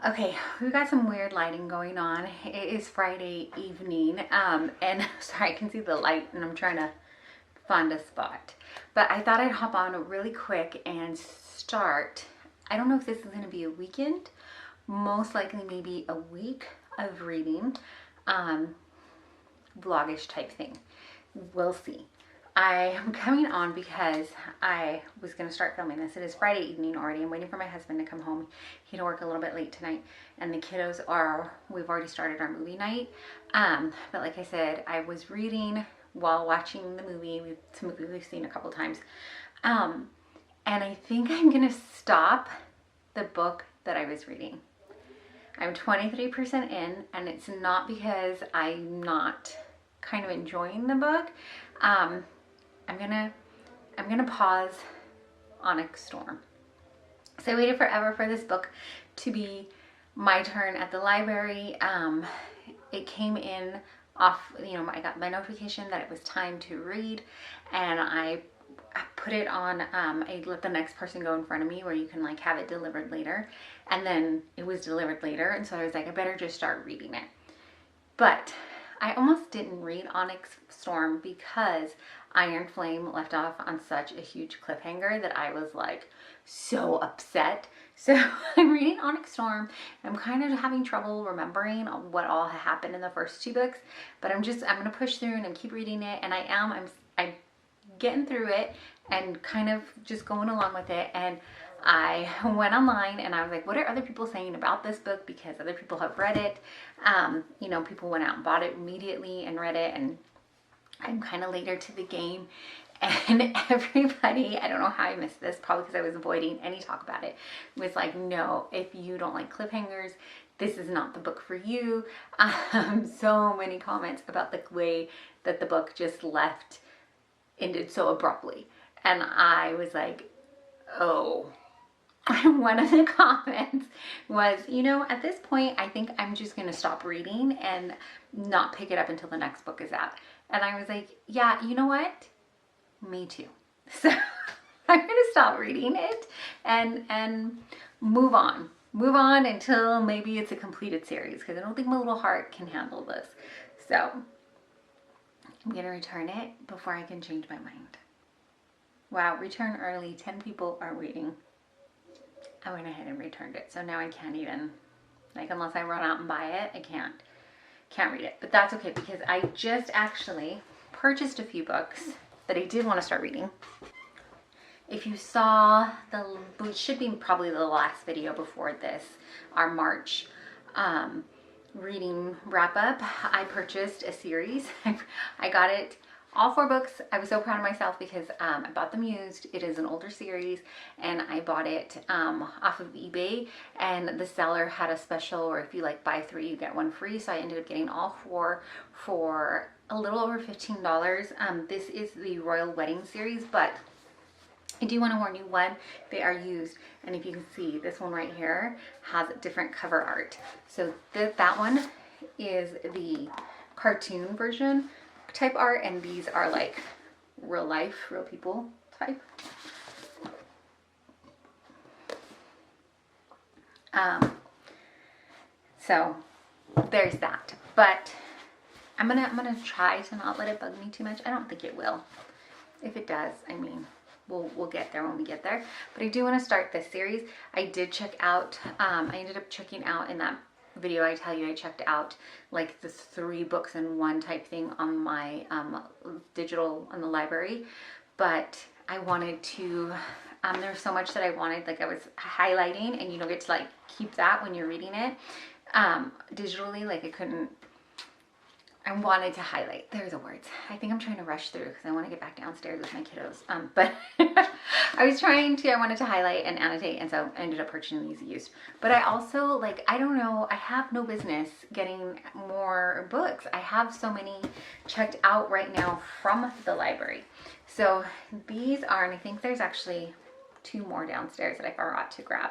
Okay, we've got some weird lighting going on. It is Friday evening, and sorry, I can see the light and I'm trying to find a spot. But I thought I'd hop on really quick and start. I don't know if this is going to be a weekend, most likely maybe a week of reading, vlogish type thing. We'll see. I am coming on because I was going to start filming this. It is Friday evening already. I'm waiting for my husband to come home. He had to work a little bit late tonight. And the kiddos we've already started our movie night. But like I said, I was reading while watching the movie. It's a movie we've seen a couple times. And I think I'm going to stop the book that I was reading. I'm 23% in, and it's not because I'm not kind of enjoying the book. I'm gonna pause Onyx Storm. So I waited forever for this book to be my turn at the library. It came in off, I got my notification that it was time to read, and I put it on, I let the next person go in front of me where you can like have it delivered later, and then it was delivered later, and so I was like, I better just start reading it. But I almost didn't read Onyx Storm because Iron Flame left off on such a huge cliffhanger that I was like so upset. So I'm reading Onyx Storm. I'm kind of having trouble remembering what all happened in the first two books, but I'm gonna push through and I'm keep reading it, and I'm getting through it and kind of just going along with it. And I went online and I was like, what are other people saying about this book? Because other people have read it. People went out and bought it immediately and read it, and I'm kind of later to the game. And everybody, I don't know how I missed this, probably because I was avoiding any talk about it, was like, no, if you don't like cliffhangers, this is not the book for you. So many comments about the way that the book just ended so abruptly. And I was like, oh. One of the comments was, at this point, I think I'm just going to stop reading and not pick it up until the next book is out. And I was like, yeah, you know what? Me too. So I'm going to stop reading it and move on. Move on until maybe it's a completed series, because I don't think my little heart can handle this. So I'm going to return it before I can change my mind. Wow, return early. 10 people are waiting. I went ahead and returned it. So now I can't even, unless I run out and buy it, I can't read it. But that's okay, because I just actually purchased a few books that I did want to start reading. If you saw it should be probably the last video before this, our March reading wrap up, I purchased a series. I got it. All 4 books. I was so proud of myself because I bought them used. It is an older series, and I bought it off of eBay, and the seller had a special where if you buy 3 you get 1 free. So I ended up getting all 4 for a little over $15. This is the Royal Wedding series, but I do want to warn you, one, they are used, and if you can see, this one right here has different cover art. So that one is the cartoon version type art, and these are like real life, real people type. So there's that. But I'm gonna try to not let it bug me too much. I don't think it will. If it does, I mean, we'll get there when we get there. But I do want to start this series. I did check out. I ended up checking out in that video I tell you I checked out like the 3 books in one type thing on my digital on the library, but I wanted to there's so much that I wanted, I was highlighting, and you don't get to keep that when you're reading it digitally. I wanted to highlight. There are the words. I think I'm trying to rush through because I want to get back downstairs with my kiddos. But I wanted to highlight and annotate, and so I ended up purchasing these used. But I also, I don't know, I have no business getting more books. I have so many checked out right now from the library. So these are, and I think there's actually 2 more downstairs that I forgot to grab,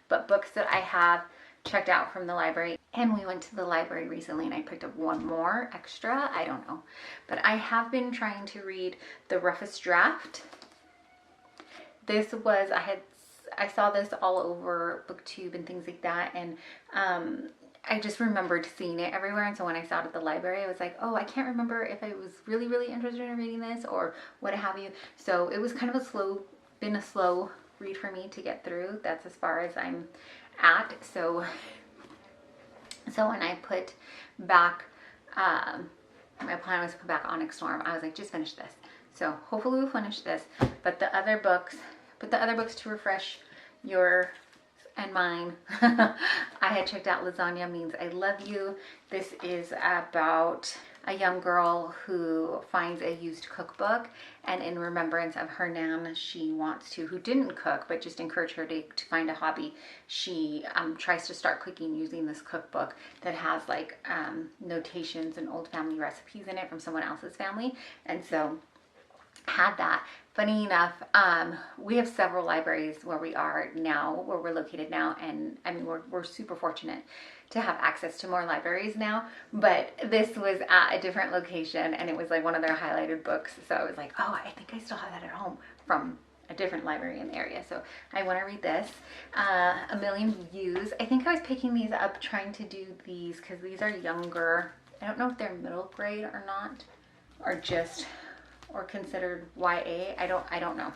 but books that I have checked out from the library. And we went to the library recently and I picked up 1 more extra. I don't know. But I have been trying to read The Roughest Draft. I had I saw this all over BookTube and things like that, and I just remembered seeing it everywhere. And so when I saw it at the library, I was like, oh, I can't remember if I was really, really interested in reading this or what have you. So it was kind of been a slow read for me to get through. That's as far as I'm at. So when I put back, my plan was to put back Onyx Storm, I was like, just finish this. So hopefully we'll finish this. But the other books to refresh your and mine. I had checked out Lasagna Means I Love You. This is about a young girl who finds a used cookbook, and in remembrance of her nan, who didn't cook but just encouraged her to find a hobby, she tries to start cooking using this cookbook that has like notations and old family recipes in it from someone else's family. And so had that. Funny enough, we have several libraries where we're located now, and I mean we're super fortunate to have access to more libraries now, but this was at a different location and it was like one of their highlighted books. So I was like, oh, I think I still have that at home from a different library in the area. So I want to read this. A Million Views. I think I was picking these up trying to do these because these are younger. I don't know if they're middle grade or not, or considered YA. I don't know.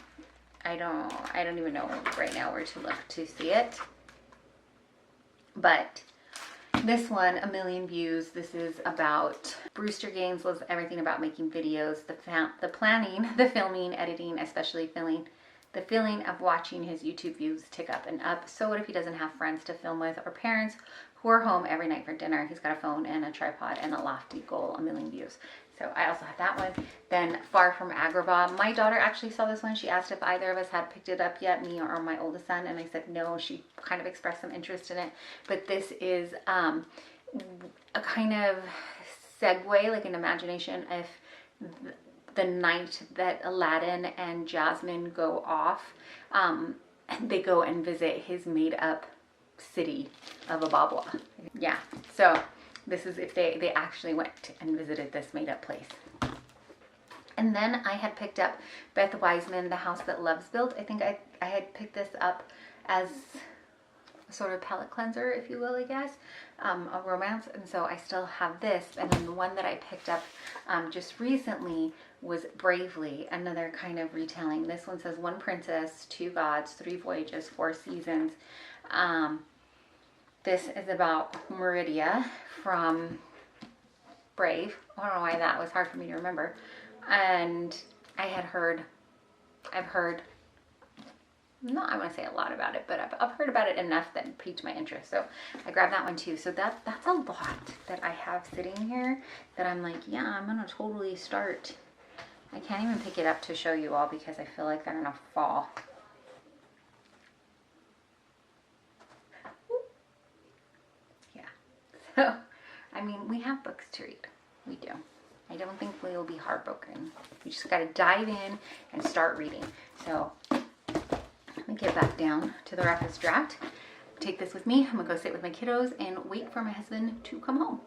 I don't even know right now where to look to see it. But this one, A Million Views, this is about Brewster Gaines loves everything about making videos, the planning, the filming, editing, especially the feeling of watching his YouTube views tick up and up. So what if he doesn't have friends to film with or parents who are home every night for dinner? He's got a phone and a tripod and a lofty goal, 1 million views. So I also have that one. Then Far From Agrabah. My daughter actually saw this one. She asked if either of us had picked it up yet, me or my oldest son, and I said no. She kind of expressed some interest in it. But this is a kind of segue, like an imagination if the night that Aladdin and Jasmine go off, they go and visit his made-up city of Ababwa. Yeah, so this is if they actually went and visited this made-up place. And then I had picked up Beth Wiseman, The House That Loves Built. I think I had picked this up as a sort of palate cleanser, if you will, I guess, a romance. And so I still have this. And then the one that I picked up just recently was Bravely, another kind of retelling. This one says 1 princess, 2 gods, 3 voyages, 4 seasons. This is about Meridia from Brave. I don't know why that was hard for me to remember. And I've heard, not I want to say a lot about it, but I've heard about it enough that piqued my interest. So I grabbed that one too. So that's a lot that I have sitting here that I'm like, yeah, I'm going to totally start. I can't even pick it up to show you all because I feel like they're going to fall. Yeah. So, I mean, we have books to read. We do. I don't think we'll be heartbroken. We just got to dive in and start reading. So let me get back down to the Roughest Draft. Take this with me. I'm going to go sit with my kiddos and wait for my husband to come home.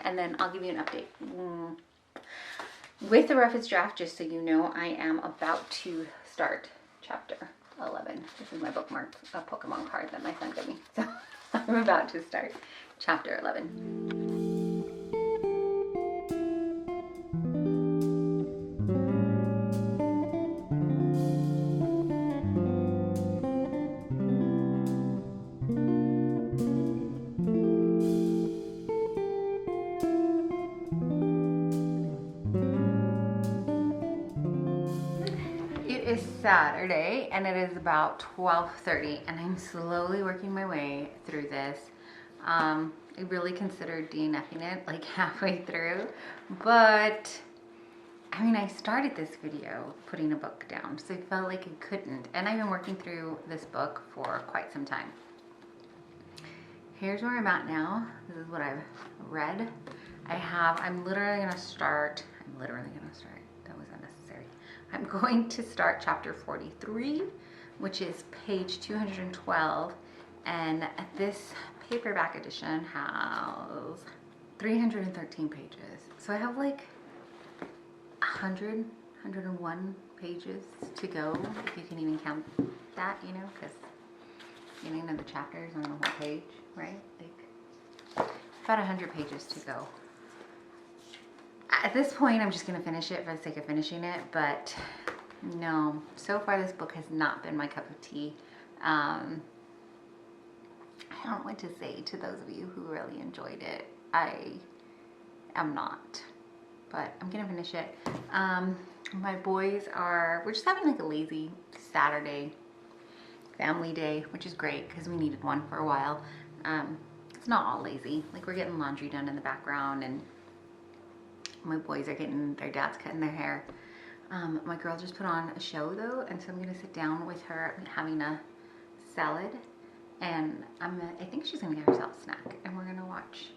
And then I'll give you an update. With the Roughest Draft, just so you know, I am about to start chapter 11. This is my bookmark, a Pokemon card that my son gave me. So I'm about to start chapter 11. Saturday, and it is about 12:30, and I'm slowly working my way through this. I really considered DNFing it like halfway through, but I mean, I started this video putting a book down, so I felt like I couldn't, and I've been working through this book for quite some time. Here's where I'm at now. This is what I've read. I'm literally gonna start. That was unnecessary. I'm going to start chapter 43, which is page 212, and this paperback edition has 313 pages. So I have like 101 pages to go, if you can even count that, you know, because beginning of the chapters on the whole page, right? Like about 100 pages to go. At this point, I'm just going to finish it for the sake of finishing it, but no, so far this book has not been my cup of tea. I don't know what to say to those of you who really enjoyed it. I am not, but I'm going to finish it. My boys we're just having like a lazy Saturday family day, which is great because we needed one for a while. It's not all lazy. Like we're getting laundry done in the background, and my boys are getting their dad's cutting their hair. My girl just put on a show though, and so I'm gonna sit down with her having a salad, and I think she's gonna get herself a snack, and we're gonna watch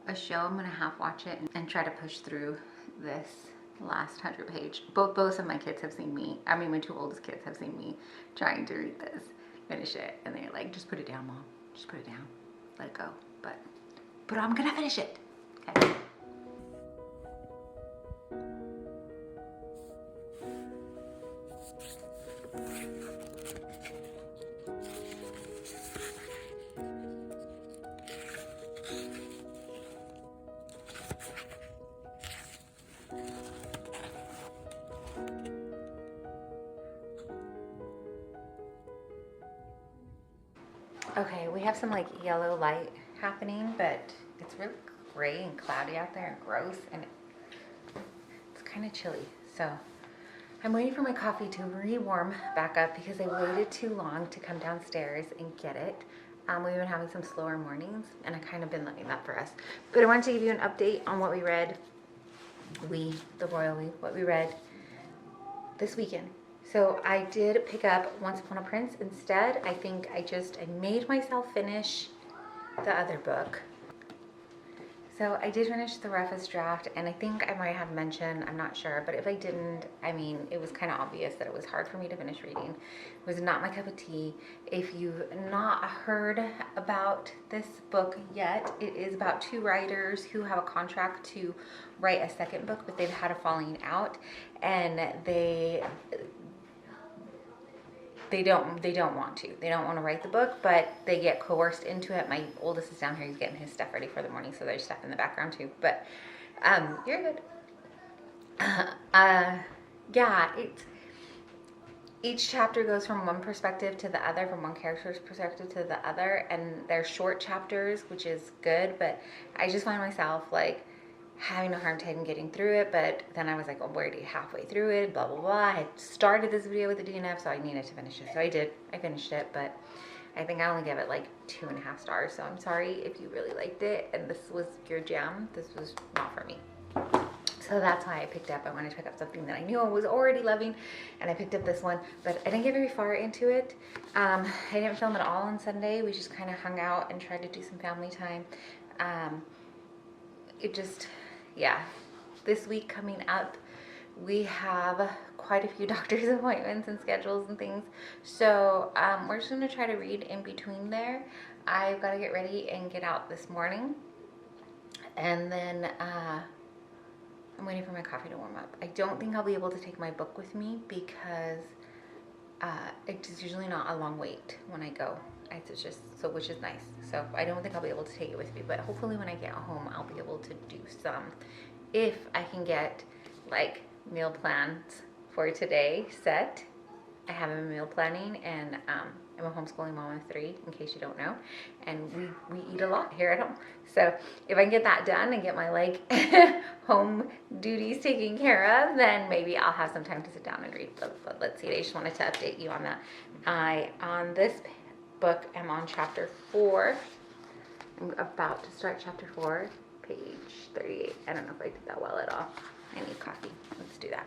a show. I'm gonna half watch it and try to push through this last 100 page. Both of my kids have seen me. I mean, my two oldest kids have seen me trying to read this, finish it, and they're like, "Just put it down, Mom. Just put it down. Let it go." But I'm gonna finish it. Okay. Okay, we have some like yellow light happening, but it's really gray and cloudy out there and gross, and it's kind of chilly. So I'm waiting for my coffee to re-warm back up because I waited too long to come downstairs and get it. We've been having some slower mornings, and I kind of been letting that for us. But I wanted to give you an update on what we read. What we read this weekend. So I did pick up Once Upon a Prince instead. I think I made myself finish the other book. So I did finish the Roughest Draft, and I think I might have mentioned, I'm not sure, but if I didn't, I mean, it was kind of obvious that it was hard for me to finish reading. It was not my cup of tea. If you've not heard about this book yet, it is about two writers who have a contract to write a second book, but they've had a falling out, and they don't want to. They don't want to write the book, but they get coerced into it. My oldest is down here. He's getting his stuff ready for the morning, so there's stuff in the background too. But you're good. Yeah, each chapter goes from one perspective to the other, from one character's perspective to the other, and they're short chapters, which is good, but I just find myself like having a hard time getting through it. But then I was like, well, we're already halfway through it, blah, blah, blah. I had started this video with the DNF, so I needed to finish it. So I did. I finished it, but I think I only gave it like 2.5 stars. So I'm sorry if you really liked it and this was your jam. This was not for me. So that's why I picked up. I wanted to pick up something that I knew I was already loving, and I picked up this one, but I didn't get very far into it. I didn't film at all on Sunday. We just kind of hung out and tried to do some family time. Yeah, this week coming up, we have quite a few doctor's appointments and schedules and things. So we're just going to try to read in between there. I've got to get ready and get out this morning. And then I'm waiting for my coffee to warm up. I don't think I'll be able to take my book with me because it's usually not a long wait when I go. It's just, so, which is nice. So I don't think I'll be able to take it with me, but hopefully when I get home, I'll be able to do some. If I can get like meal plans for today set. I have a meal planning, and I'm a homeschooling mom of 3, in case you don't know, and we eat a lot here at home. So if I can get that done and get my like home duties taken care of, then maybe I'll have some time to sit down and read. But let's see. I just wanted to update you on that. On this book, I'm on chapter 4. I'm about to start chapter 4, page 38. I don't know if I did that well at all. I need coffee. Let's do that.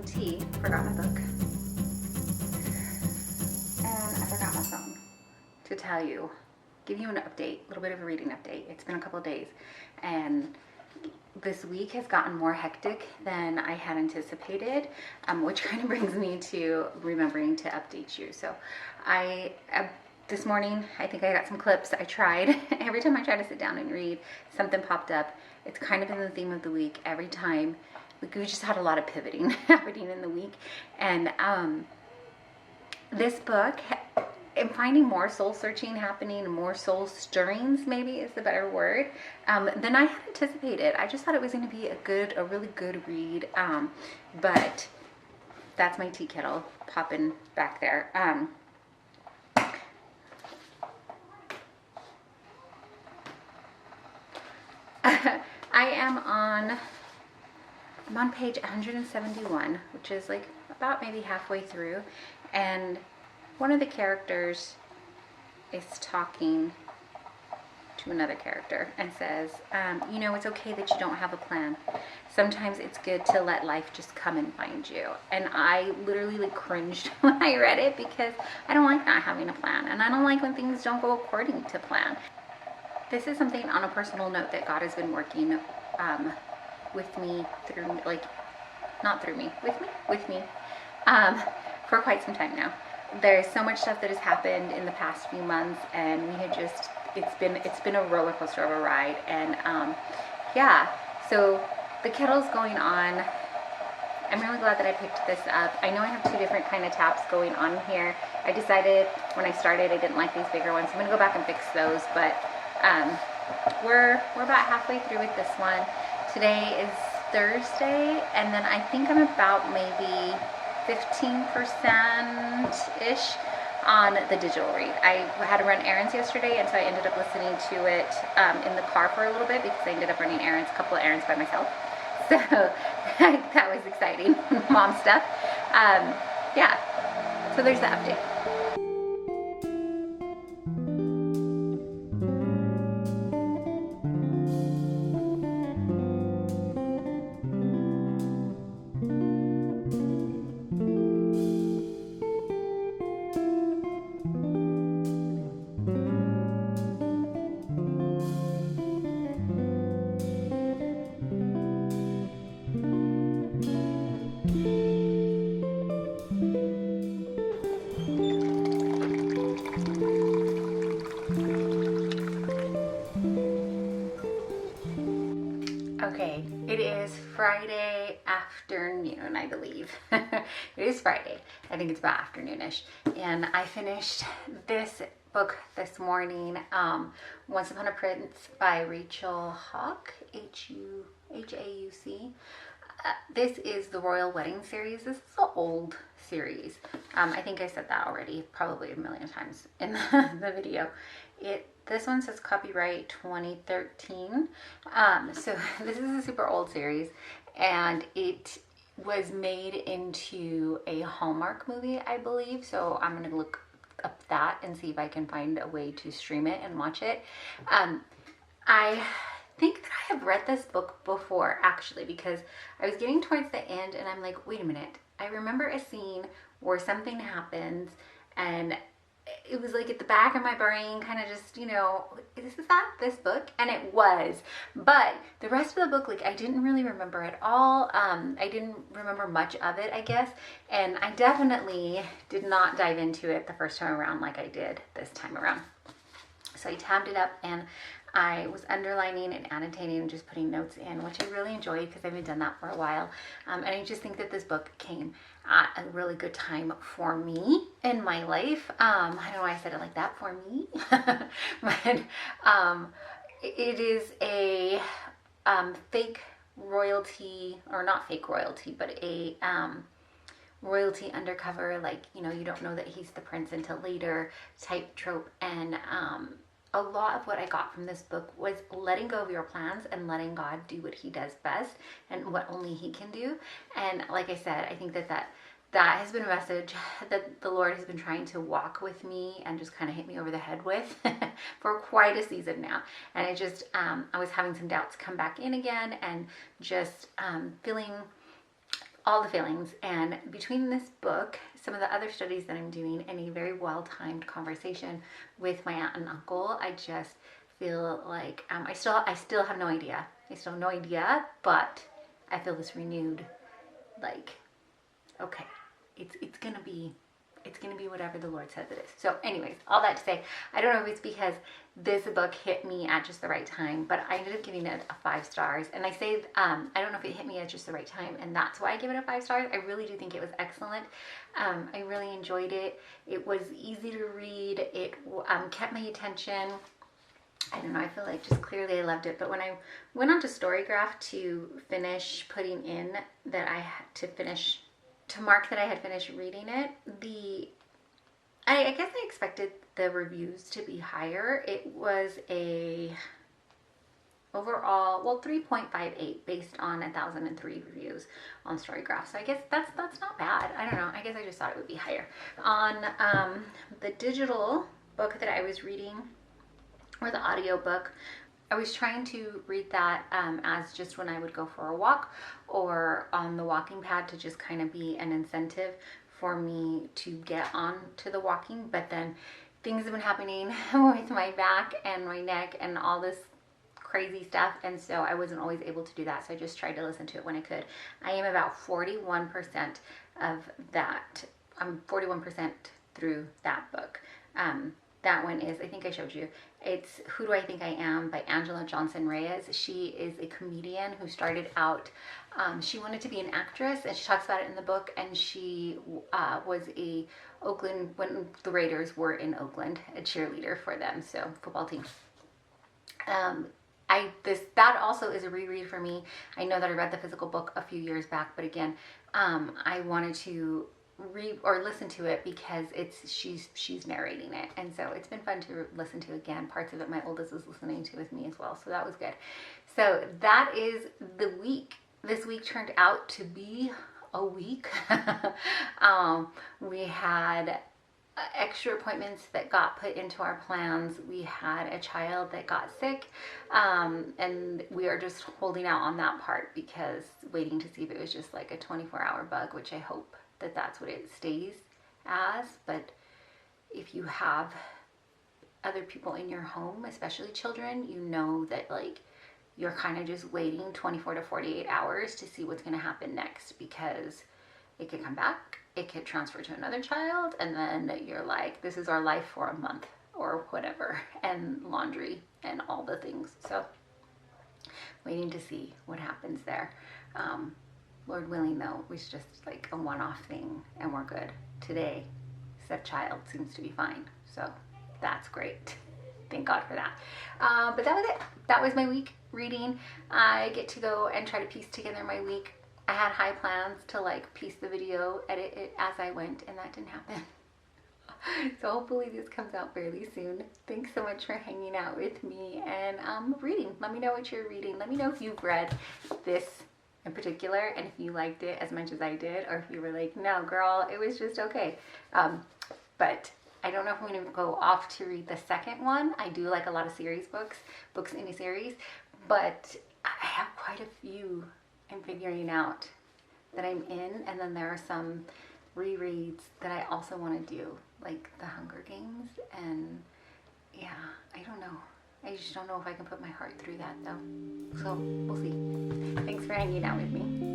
tea, forgot my book, and I forgot my phone to tell you, give you an update, a little bit of a reading update. It's been a couple of days, and this week has gotten more hectic than I had anticipated, which kind of brings me to remembering to update you. So this morning, I think I got some clips. I tried. Every time I try to sit down and read, something popped up. It's kind of been the theme of the week every time. We just had a lot of pivoting happening in the week. And this book, I'm finding more soul searching happening, more soul stirrings, maybe is the better word, than I had anticipated. I just thought it was going to be a really good read. But that's my tea kettle popping back there. I'm on page 171, which is like about maybe halfway through, and one of the characters is talking to another character and says, you know, it's okay that you don't have a plan. Sometimes it's good to let life just come and find you. And I literally like cringed when I read it, because I don't like not having a plan, and I don't like when things don't go according to plan. This is something on a personal note that God has been working with me through, like, not through me, with me, for quite some time now. There's so much stuff that has happened in the past few months, and we had just, it's been a roller coaster of a ride. And yeah, so the kettle's going on. I'm really glad that I picked this up. I know I have two different kind of taps going on here. I decided when I started I didn't like these bigger ones, so I'm gonna go back and fix those. But we're about halfway through with this one. Today is Thursday, and then I think I'm about maybe 15%-ish on the digital read. I had to run errands yesterday, and so I ended up listening to it in the car for a little bit, because I ended up running errands, a couple of errands by myself. So that was exciting. Mom stuff. Yeah, so there's the update. Okay, it is Friday afternoon, I believe. It is Friday. I think it's about afternoonish. And I finished this book this morning, Once Upon a Prince by Rachel Hauck, H-A-U-C. This is the Royal Wedding series. This is an old series. I think I said that already, probably a million times in the video. This one says copyright 2013. So this is a super old series, and it was made into a Hallmark movie, I believe. So I'm gonna look up that and see if I can find a way to stream it and watch it. I think that I have read this book before, actually, because I was getting towards the end and I'm like, wait a minute. I remember a scene where something happens, and it was like at the back of my brain, kind of just, you know, is that this book? And it was. But the rest of the book, like, I didn't really remember at all. I didn't remember much of it, I guess. And I definitely did not dive into it the first time around like I did this time around. So I tabbed it up, and I was underlining and annotating and just putting notes in, which I really enjoyed because I haven't done that for a while. And I just think that this book came at a really good time for me in my life. I don't know why I said it like that, for me. But it is a fake royalty, or not fake royalty, but a royalty undercover, like, you know, you don't know that he's the prince until later type trope. And a lot of what I got from this book was letting go of your plans and letting God do what he does best and what only he can do. And like I said, I think that has been a message that the Lord has been trying to walk with me and just kind of hit me over the head with for quite a season now. And it just, I was having some doubts come back in again, and just feeling all the feelings. And between this book, some of the other studies that I'm doing, and a very well-timed conversation with my aunt and uncle, I just feel like I still have no idea. I still have no idea, but I feel this renewed, like, okay, it's gonna be whatever the Lord says it is. So anyways, all that to say, I don't know if it's because this book hit me at just the right time, but I ended up giving it a 5 stars. And I say, I don't know if it hit me at just the right time, and that's why I give it a 5 stars. I really do think it was excellent. I really enjoyed it. It was easy to read. It kept my attention. I don't know, I feel like just clearly I loved it. But when I went on to Storygraph to finish putting in that I had to mark that I had finished reading it, I guess I expected the reviews to be higher. It was a overall, well, 3.58 based on 1,003 reviews on Storygraph. So I guess that's not bad. I don't know. I guess I just thought it would be higher. On the digital book that I was reading, or the audio book, I was trying to read that as just when I would go for a walk or on the walking pad, to just kind of be an incentive for me to get on to the walking. But then things have been happening with my back and my neck and all this crazy stuff, and so I wasn't always able to do that. So I just tried to listen to it when I could. I am about 41% of that. I'm 41% through that book. That one is, I think I showed you, it's Who Do I Think I Am by Angela Johnson Reyes. She is a comedian who started out, she wanted to be an actress, and she talks about it in the book, and she was a Oakland, when the Raiders were in Oakland, a cheerleader for them, so football team. That also is a reread for me. I know that I read the physical book a few years back, but again, I wanted to read or listen to it because she's narrating it, and so it's been fun to listen to again. Parts of it my oldest is listening to with me as well, so that was good. So that is the week. This week turned out to be a week. We had extra appointments that got put into our plans. We had a child that got sick, and we are just holding out on that part because waiting to see if it was just like a 24-hour bug, which I hope that that's what it stays as. But if you have other people in your home, especially children, you know that like you're kind of just waiting 24 to 48 hours to see what's going to happen next, because it could come back, it could transfer to another child, and then you're like, this is our life for a month or whatever, and laundry and all the things. So waiting to see what happens there. Lord willing, though, it was just like a one-off thing, and we're good. Today, said child seems to be fine, so that's great. Thank God for that. But that was it. That was my week reading. I get to go and try to piece together my week. I had high plans to like piece the video, edit it as I went, and that didn't happen. So hopefully this comes out fairly soon. Thanks so much for hanging out with me and reading. Let me know what you're reading. Let me know if you've read this in particular, and if you liked it as much as I did, or if you were like, no girl, it was just okay. But I don't know if I'm going to go off to read the second one. I do like a lot of series books in a series, but I have quite a few I'm figuring out that I'm in, and then there are some rereads that I also want to do, like The Hunger Games, and yeah, I don't know. I just don't know if I can put my heart through that though. So we'll see. Thanks for hanging out with me.